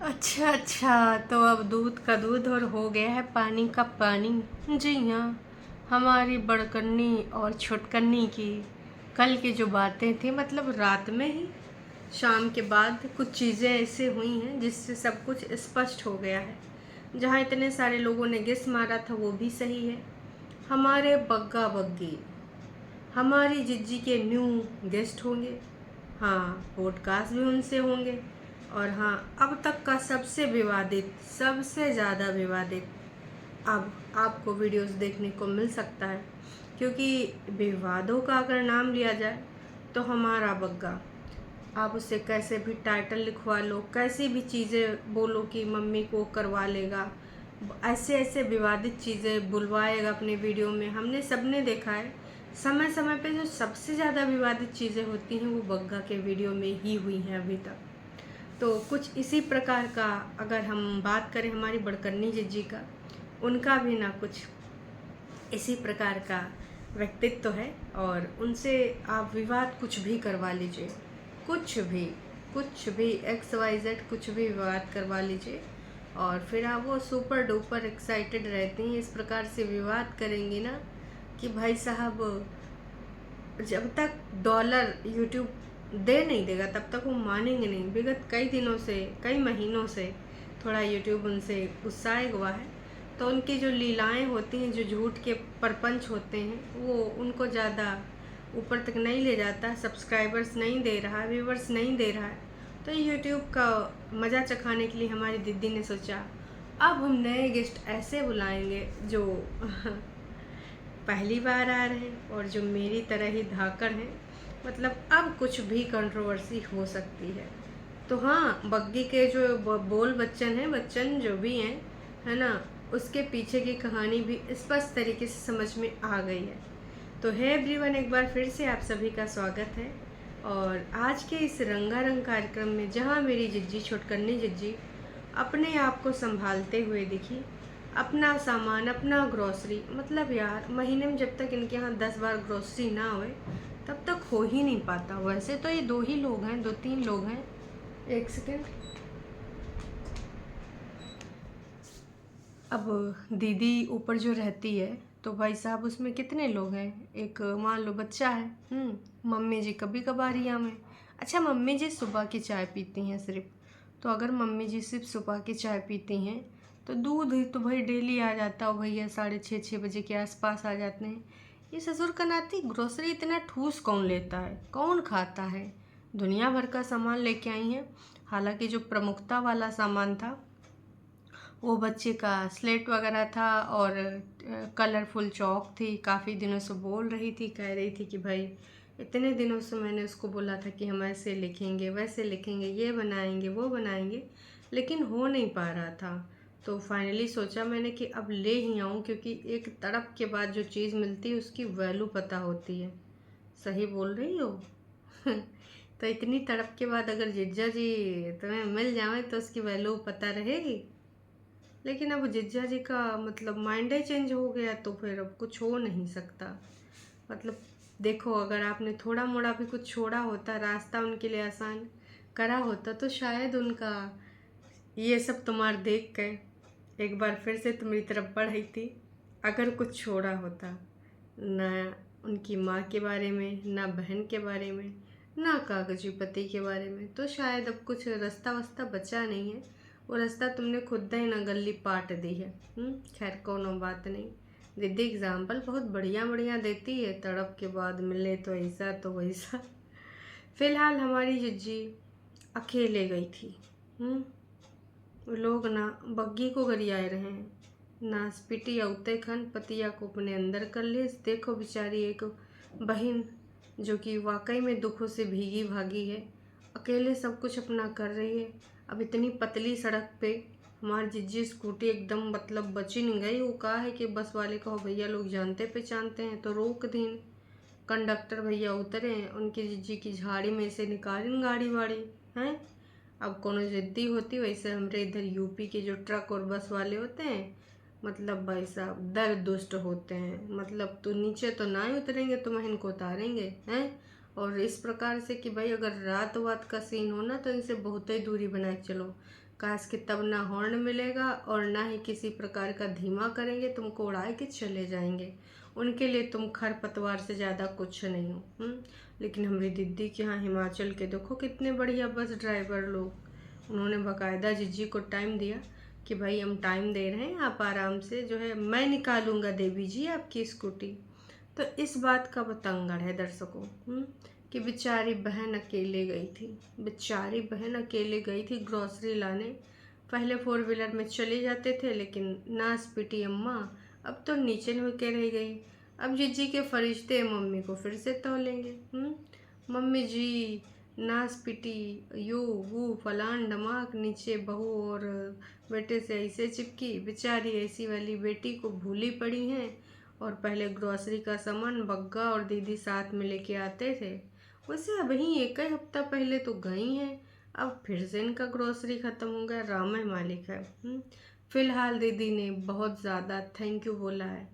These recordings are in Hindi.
अच्छा अच्छा, तो अब दूध का दूध और हो गया है पानी का पानी। जी हाँ, हमारी बड़कन्नी और छोटकन्नी की कल की जो बातें थी, मतलब रात में ही शाम के बाद कुछ चीज़ें ऐसे हुई हैं जिससे सब कुछ स्पष्ट हो गया है। जहाँ इतने सारे लोगों ने गेस मारा था वो भी सही है। हमारे बग्गा बग्गी हमारी जिज्जी के न्यू गेस्ट होंगे। हाँ, पॉडकास्ट भी उनसे होंगे। और हाँ, अब तक का सबसे विवादित, सबसे ज़्यादा विवादित अब आपको वीडियोस देखने को मिल सकता है। क्योंकि विवादों का अगर नाम लिया जाए तो हमारा बग्गा, आप उससे कैसे भी टाइटल लिखवा लो, कैसी भी चीज़ें बोलो कि मम्मी को करवा लेगा, ऐसे ऐसे विवादित चीज़ें बुलवाएगा अपने वीडियो में। हमने सबने देखा है समय समय पे जो सबसे ज़्यादा विवादित चीज़ें होती हैं वो बग्गा के वीडियो में ही हुई हैं अभी तक। तो कुछ इसी प्रकार का अगर हम बात करें हमारी बड़कन्नी जिज्जी का, उनका भी ना कुछ इसी प्रकार का व्यक्तित्व है। और उनसे आप विवाद कुछ भी करवा लीजिए, कुछ भी, कुछ भी XYZ कुछ भी विवाद करवा लीजिए और फिर आप वो सुपर डुपर एक्साइटेड रहती हैं, इस प्रकार से विवाद करेंगी ना कि भाई साहब, जब तक डॉलर यूट्यूब दे नहीं देगा तब तक वो मानेंगे नहीं। विगत कई दिनों से, कई महीनों से थोड़ा यूट्यूब उनसे गुस्साए हुआ है। तो उनकी जो लीलाएं होती हैं, जो झूठ के परपंच होते हैं, वो उनको ज़्यादा ऊपर तक नहीं ले जाता। सब्सक्राइबर्स नहीं दे रहा है, व्यूवर्स नहीं दे रहा है। तो यूट्यूब का मज़ा चखाने के लिए हमारी दीदी ने सोचा अब हम नए गेस्ट ऐसे बुलाएंगे जो पहली बार आ रहे हैं और जो मेरी तरह ही धाकड़ हैं। मतलब अब कुछ भी कंट्रोवर्सी हो सकती है। तो हाँ, बग्गी के जो बोल बच्चन हैं, बच्चन जो भी हैं, है ना, उसके पीछे की कहानी भी स्पष्ट तरीके से समझ में आ गई है। तो है एवरीवन, एक बार फिर से आप सभी का स्वागत है। और आज के इस रंगारंग कार्यक्रम में जहाँ मेरी जिज्जी, छोटकन्नी जिज्जी, अपने आप को संभालते हुए दिखी, अपना सामान, अपना ग्रोसरी, मतलब यार महीने में जब तक इनके यहाँ 10 बार ग्रोसरी ना होए तब तक हो ही नहीं पाता। वैसे तो ये दो ही लोग हैं, दो तीन लोग हैं। एक सेकेंड। अब दीदी ऊपर जो रहती है तो भाई साहब उसमें कितने लोग हैं, एक मान लो बच्चा है, मम्मी जी कभी कभार ही में। अच्छा, मम्मी जी सुबह की चाय पीती हैं सिर्फ। तो अगर मम्मी जी सिर्फ सुबह की चाय पीती हैं तो दूध ही तो भाई डेली आ जाता हो भैया, 6:30 6 बजे के आसपास आ जाते हैं। ये ससुर का नाती ग्रोसरी इतना ठूस कौन लेता है, कौन खाता है। दुनिया भर का सामान लेके आई हैं। हालांकि जो प्रमुखता वाला सामान था वो बच्चे का स्लेट वगैरह था और कलरफुल चौक थी। काफ़ी दिनों से बोल रही थी, कह रही थी कि भाई इतने दिनों से मैंने उसको बोला था कि हम ऐसे लिखेंगे, वैसे लिखेंगे, ये बनाएंगे, वो बनाएंगे, लेकिन हो नहीं पा रहा था। तो फाइनली सोचा मैंने कि अब ले ही आऊँ, क्योंकि एक तड़प के बाद जो चीज़ मिलती है उसकी वैल्यू पता होती है। सही बोल रही हो? तो इतनी तड़प के बाद अगर जिज्जा जी तुम्हें मिल जाए तो उसकी वैल्यू पता रहेगी। लेकिन अब जिज्जा जी का मतलब माइंड ही चेंज हो गया, तो फिर अब कुछ हो नहीं सकता। मतलब देखो, अगर आपने थोड़ा मोड़ा भी कुछ छोड़ा होता, रास्ता उनके लिए आसान करा होता, तो शायद उनका ये सब तुम्हार देख के एक बार फिर से तुम्हारी तरफ बढ़ आई थी। अगर कुछ छोड़ा होता, ना उनकी माँ के बारे में, ना बहन के बारे में, ना कागजी पति के बारे में, तो शायद अब कुछ रास्ता वास्ता बचा नहीं है। वो रास्ता तुमने खुद ही ना गली पाट दी है। खैर कोनो बात नहीं। दीदी एग्जाम्पल बहुत बढ़िया बढ़िया देती है, तड़प के बाद मिले तो ऐसा तो वैसा। फिलहाल हमारी जिज्जी अकेले गई थी। वो लोग ना बग्गी को गरियाए रहे हैं, नासपिटी औते खन पतिया को अपने अंदर कर ले। देखो बेचारी एक बहन जो कि वाकई में दुखों से भीगी भागी है, अकेले सब कुछ अपना कर रही है। अब इतनी पतली सड़क पे हमारी जिज्जी स्कूटी एकदम मतलब बची नहीं गई। वो कहा है कि बस वाले कहो भैया लोग जानते पहचानते हैं तो रोक दीन। कंडक्टर भैया उतरे, उनकी जिज्जी की झाड़ी में से निकालिन गाड़ी वाड़ी हैं। अब कोनो जिद्दी होती, वैसे हमारे इधर यूपी के जो ट्रक और बस वाले होते हैं, मतलब भाई साहब दर दुष्ट होते हैं। मतलब तो नीचे तो ना ही उतरेंगे तो मैं इनको उतारेंगे हैं। और इस प्रकार से कि भाई अगर रात वात का सीन हो ना तो इनसे बहुत ही दूरी बनाए के चलो। काश कि तब ना हॉर्न मिलेगा और ना ही किसी प्रकार का धीमा करेंगे, तुमको उड़ा के चले जाएंगे। उनके लिए तुम खरपतवार से ज़्यादा कुछ नहीं हो। लेकिन हमारी दीदी के यहाँ हिमाचल के देखो कितने बढ़िया बस ड्राइवर लोग। उन्होंने बाकायदा जिज्जी को टाइम दिया कि भाई हम टाइम दे रहे हैं, आप आराम से जो है मैं निकालूंगा देवी जी आपकी स्कूटी। तो इस बात का बतंगड़ है दर्शकों, कि बेचारी बहन अकेले गई थी। बेचारी बहन अकेले गई थी ग्रॉसरी लाने। पहले 4 व्हीलर में चले जाते थे, लेकिन नास पिटी अम्मा अब तो नीचे होके रह गई। अब जिज्जी के फरिश्ते मम्मी को फिर से तौलेंगे। मम्मी जी नास पिटी, यू वो फलान डमाक, नीचे बहू और बेटे से ऐसे चिपकी। बेचारी ऐसी वाली बेटी को भूली पड़ी हैं। और पहले ग्रॉसरी का सामान बग्गा और दीदी साथ में लेके आते थे। वैसे अभी एक ही हफ्ता पहले तो गई हैं, अब फिर से इनका ग्रॉसरी ख़त्म हो गया। राम है मालिक है। फिलहाल दीदी ने बहुत ज़्यादा थैंक यू बोला है।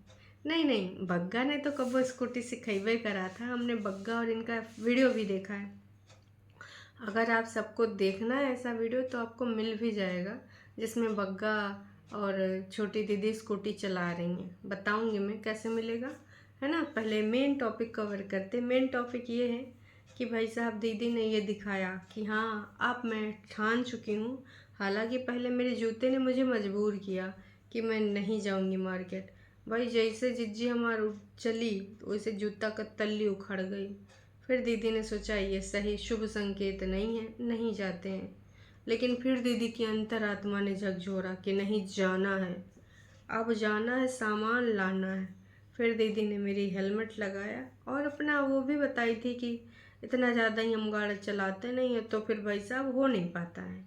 नहीं नहीं, बग्गा ने तो कब स्कूटी सिखेबे करा था, हमने बग्गा और इनका वीडियो भी देखा है। अगर आप सबको देखना है ऐसा वीडियो तो आपको मिल भी जाएगा, जिसमें बग्गा और छोटी दीदी स्कूटी चला रही हैं। बताऊंगी मैं कैसे मिलेगा, है ना। पहले मेन टॉपिक कवर करते। मेन टॉपिक ये है कि भाई साहब दीदी ने ये दिखाया कि हाँ अब मैं ठान चुकी हूँ। हालांकि पहले मेरे जूते ने मुझे मजबूर किया कि मैं नहीं जाऊँगी मार्केट। भाई जैसे जिज्जी हमारी चली वैसे जूता का तल्ली उखड़ गई। फिर दीदी ने सोचा ये सही शुभ संकेत नहीं है, नहीं जाते हैं। लेकिन फिर दीदी की अंतरात्मा ने झकझोरा कि नहीं जाना है, अब जाना है, सामान लाना है। फिर दीदी ने मेरी हेलमेट लगाया और अपना वो भी बताई थी कि इतना ज़्यादा ही हम गाड़ी चलाते नहीं है, तो फिर भाई साहब हो नहीं पाता है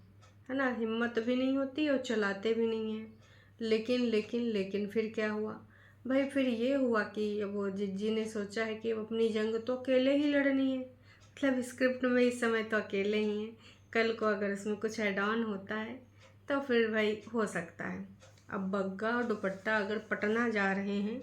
ना। हिम्मत भी नहीं होती और चलाते भी नहीं हैं। लेकिन लेकिन लेकिन फिर क्या हुआ भाई, फिर ये हुआ कि वो जिज्जी ने सोचा है कि अब अपनी जंग तो अकेले ही लड़नी है। मतलब स्क्रिप्ट में इस समय तो अकेले ही हैं, कल को अगर उसमें कुछ ऐड ऑन होता है तो फिर भाई हो सकता है। अब बग्गा और दुपट्टा अगर पटना जा रहे हैं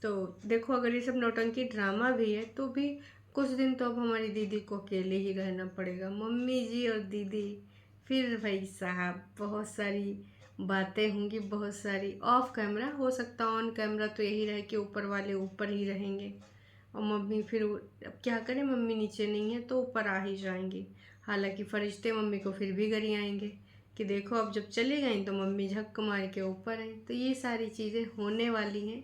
तो देखो, अगर ये सब नौटंकी ड्रामा भी है तो भी कुछ दिन तो अब हमारी दीदी को अकेले ही रहना पड़ेगा। मम्मी जी और दीदी, फिर भाई साहब बहुत सारी बातें होंगी, बहुत सारी ऑफ कैमरा। हो सकता ऑन कैमरा तो यही रहे कि ऊपर वाले ऊपर ही रहेंगे और मम्मी फिर अब क्या करें, मम्मी नीचे नहीं है तो ऊपर आ ही जाएंगी। हालांकि फरिश्ते मम्मी को फिर भी गरी आएंगे कि देखो अब जब चली गई तो मम्मी झक मार के ऊपर हैं। तो ये सारी चीज़ें होने वाली हैं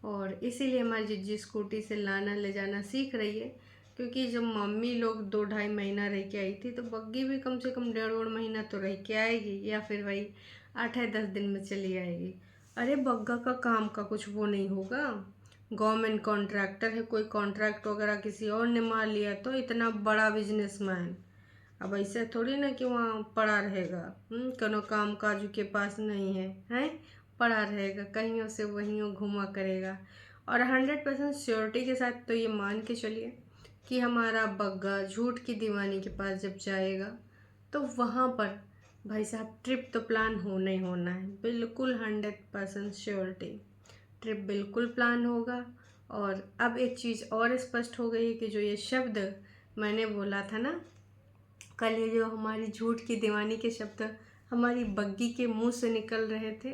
और इसीलिए हमारी जिज्जी स्कूटी से लाना ले जाना सीख रही है। क्योंकि जब मम्मी लोग 2-2.5 महीना रह के आई थी तो बग्गी भी कम से कम 1.5-1.5 महीना तो रह के आएगी, या फिर वही 8 या 10 दिन में चली आएगी। अरे बग्गा का काम का कुछ वो नहीं होगा, गवर्नमेंट कॉन्ट्रैक्टर है, कोई कॉन्ट्रैक्ट वगैरह किसी और ने मार लिया तो इतना बड़ा बिजनेसमैन। अब ऐसे थोड़ी ना कि वहाँ पड़ा रहेगा, कोनो काम काज के पास नहीं है, हैं पड़ा रहेगा कहीं से वहीं घुमा करेगा। और 100% श्योरिटी के साथ तो ये मान के चलिए कि हमारा बग्गा झूठ की दीवानी के पास जब जाएगा तो वहाँ पर भाई साहब ट्रिप तो प्लान होना ही होना है। बिल्कुल 100% श्योरिटी ट्रिप बिल्कुल प्लान होगा। और अब एक चीज़ और स्पष्ट हो गई है कि जो ये शब्द मैंने बोला था ना कल, ये जो हमारी झूठ की दीवानी के शब्द हमारी बग्गी के मुंह से निकल रहे थे,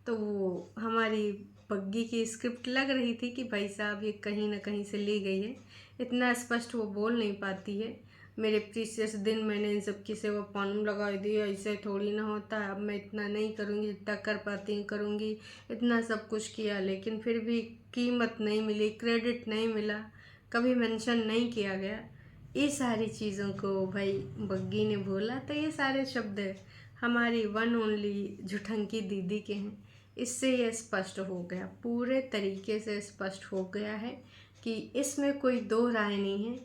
तो वो हमारी बग्गी की स्क्रिप्ट लग रही थी कि भाई साहब ये कहीं ना कहीं से ली गई है। इतना स्पष्ट वो बोल नहीं पाती है। मेरे प्रीशियस दिन मैंने इन सब की सेवा पानी लगा दी, ऐसे थोड़ी ना होता है। अब मैं इतना नहीं करूँगी, जितना कर पाती हूँ करूँगी। इतना सब कुछ किया लेकिन फिर भी कीमत नहीं मिली, क्रेडिट नहीं मिला, कभी मेंशन नहीं किया गया। ये सारी चीज़ों को भाई बग्गी ने बोला तो ये सारे शब्द हमारी वन ओनली झुठंकी दीदी के हैं। इससे ये स्पष्ट हो गया, पूरे तरीके से स्पष्ट हो गया है कि इसमें कोई दो राय नहीं है।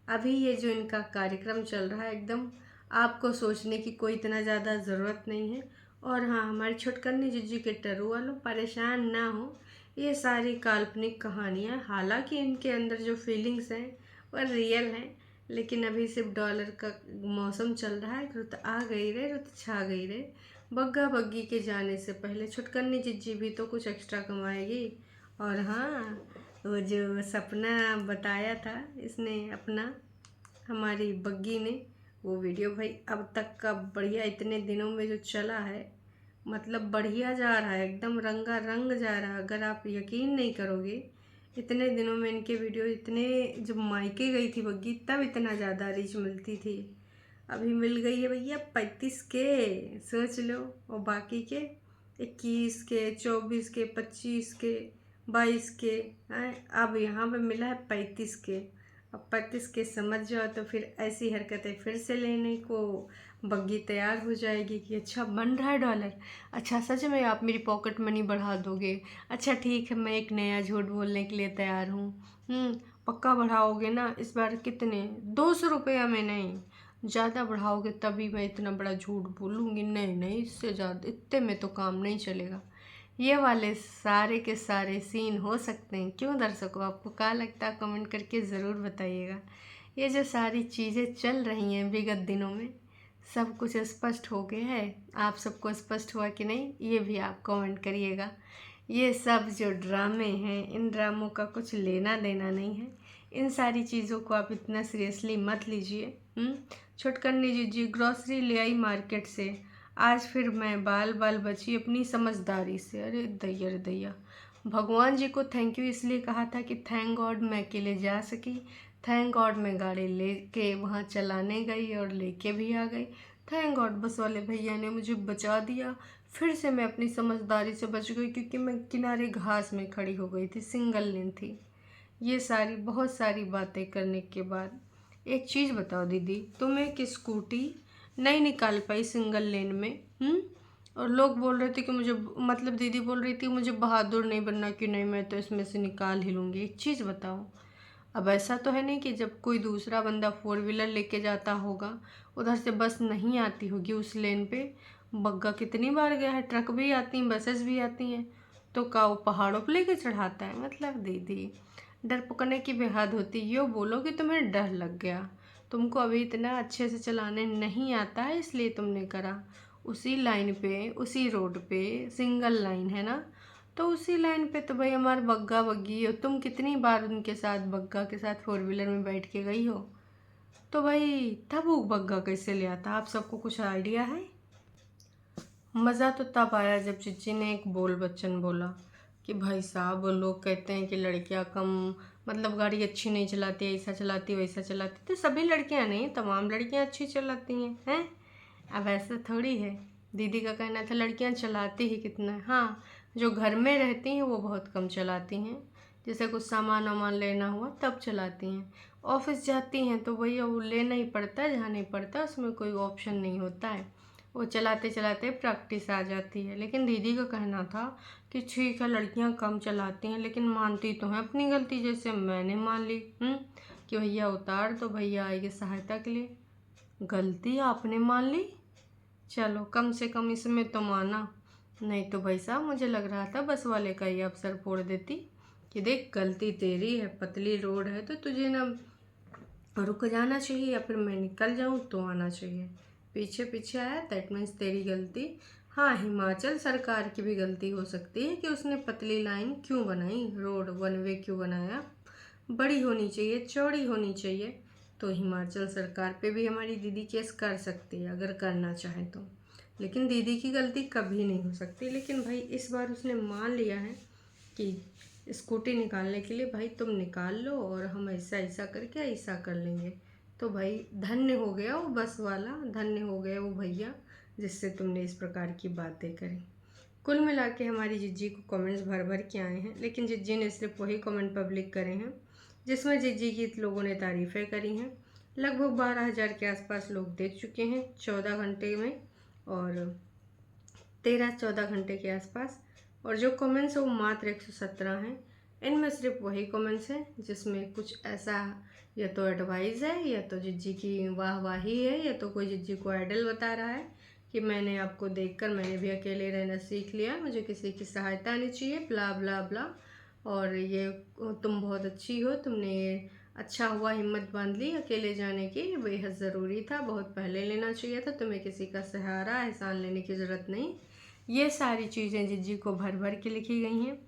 अभी ये जो इनका कार्यक्रम चल रहा है एकदम आपको सोचने की कोई इतना ज़्यादा ज़रूरत नहीं है। और हाँ, हमारी छुटकन्नी जिज्जी के टरू वालों परेशान ना हो, ये सारी काल्पनिक कहानियाँ, हालांकि इनके अंदर जो फीलिंग्स हैं वह रियल हैं। लेकिन अभी सिर्फ डॉलर का मौसम चल रहा है, रुत आ गई रे रुत छा गई रे। बग्गा बग्गी के जाने से पहले छुटकन्नी जिज्जी भी तो कुछ एक्स्ट्रा कमाएगी। और हाँ, वो जो सपना बताया था इसने अपना हमारी बग्गी ने वो वीडियो भाई अब तक का बढ़िया, इतने दिनों में जो चला है, मतलब बढ़िया जा रहा है, एकदम रंगा रंग जा रहा है। अगर आप यकीन नहीं करोगे, इतने दिनों में इनके वीडियो इतने, जब मायके गई थी बग्गी तब इतना ज़्यादा रीच मिलती थी, अभी मिल गई है भैया 35 के, सोच लो। और बाकी के 21 के, 24 के, 25 के, 22 के हैं, अब यहाँ पे मिला है 35 के। अब 35 के समझ जाओ तो फिर ऐसी हरकतें फिर से लेने को बग्गी तैयार हो जाएगी कि अच्छा बन रहा है डॉलर, अच्छा सच में आप मेरी पॉकेट मनी बढ़ा दोगे, अच्छा ठीक है मैं एक नया झूठ बोलने के लिए तैयार हूँ। पक्का बढ़ाओगे ना? इस बार कितने, 200 रुपया में नहीं, ज़्यादा बढ़ाओगे तभी मैं इतना बड़ा झूठ बोलूँगी। नहीं नहीं, इससे ज़्यादा, इतने में तो काम नहीं चलेगा। ये वाले सारे के सारे सीन हो सकते हैं। क्यों दर्शकों, आपको क्या लगता है? कमेंट करके ज़रूर बताइएगा। ये जो सारी चीज़ें चल रही हैं विगत दिनों में, सब कुछ स्पष्ट हो गया है। आप सबको स्पष्ट हुआ कि नहीं, ये भी आप कमेंट करिएगा। ये सब जो ड्रामे हैं, इन ड्रामों का कुछ लेना देना नहीं है। इन सारी चीज़ों को आप इतना सीरियसली मत लीजिए। छुटकन्नी जी ग्रॉसरी ले आई मार्केट से, आज फिर मैं बाल बाल बची अपनी समझदारी से। अरे दैया रे दैया, भगवान जी को थैंक यू इसलिए कहा था कि थैंक गॉड मैं अकेले जा सकी, थैंक गॉड मैं गाड़ी लेके वहाँ चलाने गई और लेके भी आ गई, थैंक गॉड बस वाले भैया ने मुझे बचा दिया। फिर से मैं अपनी समझदारी से बच गई क्योंकि मैं किनारे घास में खड़ी हो गई थी, सिंगल लेन थी। ये सारी बहुत सारी बातें करने के बाद एक चीज़ बताओ दीदी, तुम एक स्कूटी नहीं निकाल पाई सिंगल लेन में। और लोग बोल रहे थे कि मुझे, मतलब दीदी बोल रही थी मुझे बहादुर नहीं बनना कि नहीं मैं तो इसमें से निकाल ही लूँगी। एक चीज़ बताओ, अब ऐसा तो है नहीं कि जब कोई दूसरा बंदा 4 व्हीलर लेके जाता होगा, उधर से बस नहीं आती होगी उस लेन पे, बग्गा कितनी बार गया है, ट्रक भी आती हैं, बसेस भी आती हैं, तो का वो पहाड़ों पर लेके चढ़ाता है? मतलब दीदी, डर पकड़ने की भी हद होती। यो बोलो कि तुम्हें डर लग गया, तुमको अभी इतना अच्छे से चलाने नहीं आता है इसलिए तुमने करा। उसी लाइन पे, उसी रोड पे सिंगल लाइन है ना, तो उसी लाइन पे तो भाई हमारे बग्गा बग्गी हो। तुम कितनी बार उनके साथ, बग्गा के साथ 4 व्हीलर में बैठ के गई हो? तो भाई तब वो बग्गा कैसे ले आता, आप सबको कुछ आइडिया है? मज़ा तो तब आया जब चिच्ची ने एक बोल बच्चन बोला कि भाई साहब लोग कहते हैं कि लड़कियां कम, मतलब गाड़ी अच्छी नहीं चलाती, ऐसा चलाती वैसा चलाती, तो सभी लड़कियां नहीं, तमाम लड़कियां अच्छी चलाती हैं। अब ऐसा थोड़ी है। दीदी का कहना था लड़कियां चलाती ही कितना है। हाँ, जो घर में रहती हैं वो बहुत कम चलाती हैं, जैसे कुछ सामान वामान लेना हुआ तब चलाती हैं। ऑफिस जाती हैं तो भैया वो लेना ही पड़ता है, जाना ही पड़ता है, उसमें कोई ऑप्शन नहीं होता है, वो चलाते चलाते प्रैक्टिस आ जाती है। लेकिन दीदी का कहना था कि ठीक है लड़कियां कम चलाती हैं लेकिन मानती तो हैं अपनी गलती, जैसे मैंने मान ली कि भैया उतार दो, भैया आएगी सहायता के लिए। गलती आपने मान ली, चलो कम से कम इसमें तो माना। नहीं तो भाई साहब मुझे लग रहा था बस वाले का ही अवसर फोड़ देती कि देख गलती तेरी है, पतली रोड है तो तुझे ना रुक जाना चाहिए, या फिर मैं निकल जाऊं तो आना चाहिए। पीछे पीछे आया दैट मीन्स तेरी गलती। हाँ, हिमाचल सरकार की भी गलती हो सकती है कि उसने पतली लाइन क्यों बनाई, रोड 1 वे क्यों बनाया, बड़ी होनी चाहिए, चौड़ी होनी चाहिए। तो हिमाचल सरकार पे भी हमारी दीदी केस कर सकती है अगर करना चाहे तो, लेकिन दीदी की गलती कभी नहीं हो सकती। लेकिन भाई इस बार उसने मान लिया है कि स्कूटी निकालने के लिए भाई तुम निकाल लो और हम ऐसा ऐसा करके ऐसा कर लेंगे। तो भाई धन्य हो गया वो बस वाला, धन्य हो गया वो भैया जिससे तुमने इस प्रकार की बातें करी। कुल मिला के हमारी जिज्जी को कमेंट्स भर भर के आए हैं, लेकिन जिज्जी ने सिर्फ वही कमेंट पब्लिक करे हैं जिसमें जिज्जी की लोगों ने तारीफ़ें करी हैं। लगभग 12,000 के आसपास लोग देख चुके हैं 14 घंटे में, और 13-14 घंटे के आसपास। और जो कमेंट्स हैं वो मात्र 117 हैं। इनमें सिर्फ वही कमेंट्स हैं जिसमें कुछ ऐसा या तो एडवाइस है, या तो जिज्जी की वाहवाही है, या तो कोई जिज्जी को आइडल बता रहा है कि मैंने आपको देखकर मैंने भी अकेले रहना सीख लिया, मुझे किसी की सहायता नहीं चाहिए, ब्ला ब्ला ब्ला। और ये तुम बहुत अच्छी हो, तुमने ये अच्छा हुआ हिम्मत बांध ली अकेले जाने की, बेहद ज़रूरी था, बहुत पहले लेना चाहिए था, तुम्हें किसी का सहारा एहसान लेने की ज़रूरत नहीं। ये सारी चीज़ें जिज्जी को भर भर के लिखी गई हैं।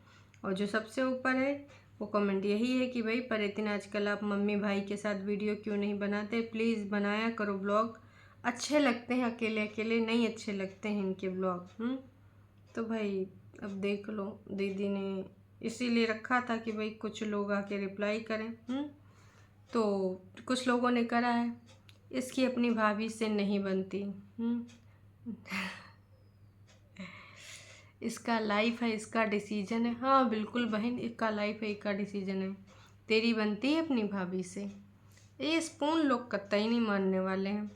और जो सबसे ऊपर है वो कमेंट यही है कि भाई परितिन आजकल आप मम्मी भाई के साथ वीडियो क्यों नहीं बनाते, प्लीज़ बनाया करो ब्लॉग, अच्छे लगते हैं, अकेले अकेले नहीं अच्छे लगते हैं इनके ब्लॉग। तो भाई अब देख लो, दीदी ने इसीलिए रखा था कि भाई कुछ लोग आके रिप्लाई करें। तो कुछ लोगों ने करा है, इसकी अपनी भाभी से नहीं बनती। इसका लाइफ है, इसका डिसीजन है। हाँ बिल्कुल बहन, इसका लाइफ है, इसका डिसीजन है। तेरी बनती है अपनी भाभी से। ये स्पून लोग कतई नहीं मानने वाले हैं।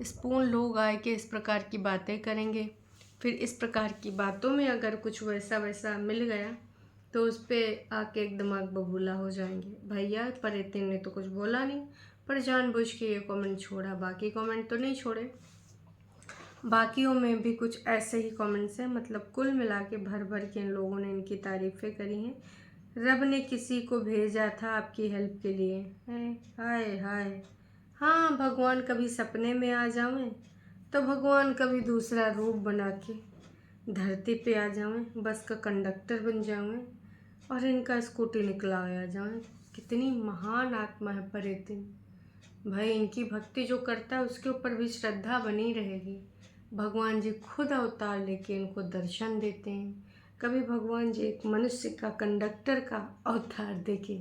स्पून लोग आए के इस प्रकार की बातें करेंगे, फिर इस प्रकार की बातों में अगर कुछ वैसा वैसा मिल गया तो उस पर आके एक दिमाग बबूला हो जाएंगे। भैया परितिन ने तो कुछ बोला नहीं, पर जानबूझ के ये कमेंट छोड़ा, बाकी कमेंट तो नहीं छोड़े। बाकियों में भी कुछ ऐसे ही कमेंट्स हैं, मतलब कुल मिला के भर भर के इन लोगों ने इनकी तारीफ़ें करी हैं। रब ने किसी को भेजा था आपकी हेल्प के लिए है, हाय हाय। हाँ भगवान कभी सपने में आ जावें तो भगवान कभी दूसरा रूप बना के धरती पे आ जावें, बस का कंडक्टर बन जावें और इनका स्कूटी निकला आ जावें। कितनी महान आत्मा है परितिन भाई, इनकी भक्ति जो करता है उसके ऊपर भी श्रद्धा बनी रहेगी। भगवान जी खुद अवतार लेके इनको दर्शन देते हैं। कभी भगवान जी एक मनुष्य का कंडक्टर का अवतार देके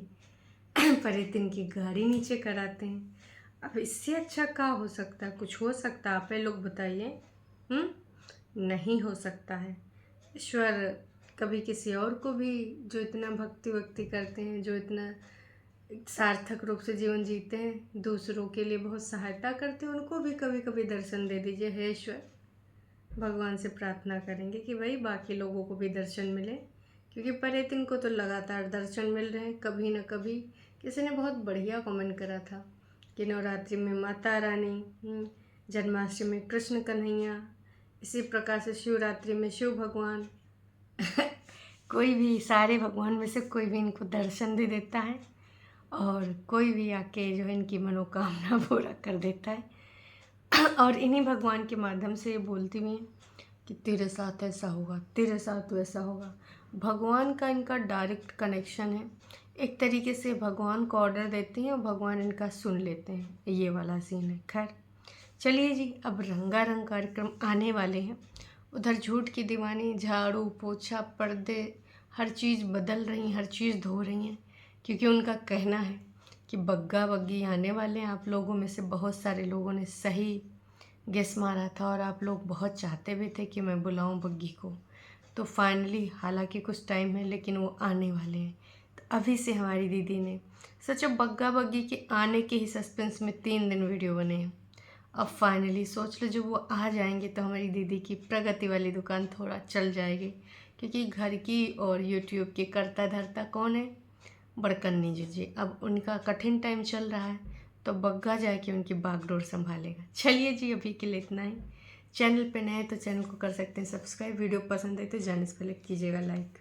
परितिन की गाड़ी नीचे कराते हैं। अब इससे अच्छा क्या हो सकता है? कुछ हो सकता है? आप लोग बताइए। नहीं हो सकता है। ईश्वर कभी किसी और को भी, जो इतना भक्ति वक्ति करते हैं, जो इतना सार्थक रूप से जीवन जीते हैं, दूसरों के लिए बहुत सहायता करते हैं, उनको भी कभी कभी दर्शन दे दीजिए हे ईश्वर। भगवान से प्रार्थना करेंगे कि भाई बाकी लोगों को भी दर्शन मिले, क्योंकि परितिन को तो लगातार दर्शन मिल रहे हैं। कभी न कभी किसी ने बहुत बढ़िया कमेंट करा था कि नवरात्रि में माता रानी, जन्माष्टमी में कृष्ण कन्हैया, इसी प्रकार से शिवरात्रि में शिव भगवान कोई भी, सारे भगवान में से कोई भी इनको दर्शन दे देता है और कोई भी आके जो है इनकी मनोकामना पूरा कर देता है। और इन्हीं भगवान के माध्यम से ये बोलती हुई कि तेरे साथ ऐसा होगा, तेरे साथ वैसा होगा। भगवान का इनका डायरेक्ट कनेक्शन है। एक तरीके से भगवान को ऑर्डर देती हैं और भगवान इनका सुन लेते हैं, ये वाला सीन है। खैर चलिए जी, अब रंगारंग कार्यक्रम आने वाले हैं। उधर झूठ की दीवानी, झाड़ू पोछा, पर्दे, हर चीज़ बदल रही, हर चीज़ धो रही हैं, क्योंकि उनका कहना है कि बग्गा बग्गी आने वाले हैं। आप लोगों में से बहुत सारे लोगों ने सही गेस मारा था और आप लोग बहुत चाहते भी थे कि मैं बुलाऊं बग्गी को। तो फाइनली, हालांकि कुछ टाइम है लेकिन वो आने वाले हैं। तो अभी से हमारी दीदी ने सोचो, बग्गा बग्गी के आने के ही सस्पेंस में 3 दिन वीडियो बने हैं। अब फाइनली सोच लो, जब वो आ जाएंगे तो हमारी दीदी की प्रगति वाली दुकान थोड़ा चल जाएगी, क्योंकि घर की और यूट्यूब की करता धरता कौन है? बड़कन्नी जी। अब उनका कठिन टाइम चल रहा है, तो बग्गा जाके उनकी बागडोर संभालेगा। चलिए जी, अभी के लिए इतना ही। चैनल पे नए तो चैनल को कर सकते हैं सब्सक्राइब। वीडियो पसंद है तो जाने से पहले कीजिएगा लाइक।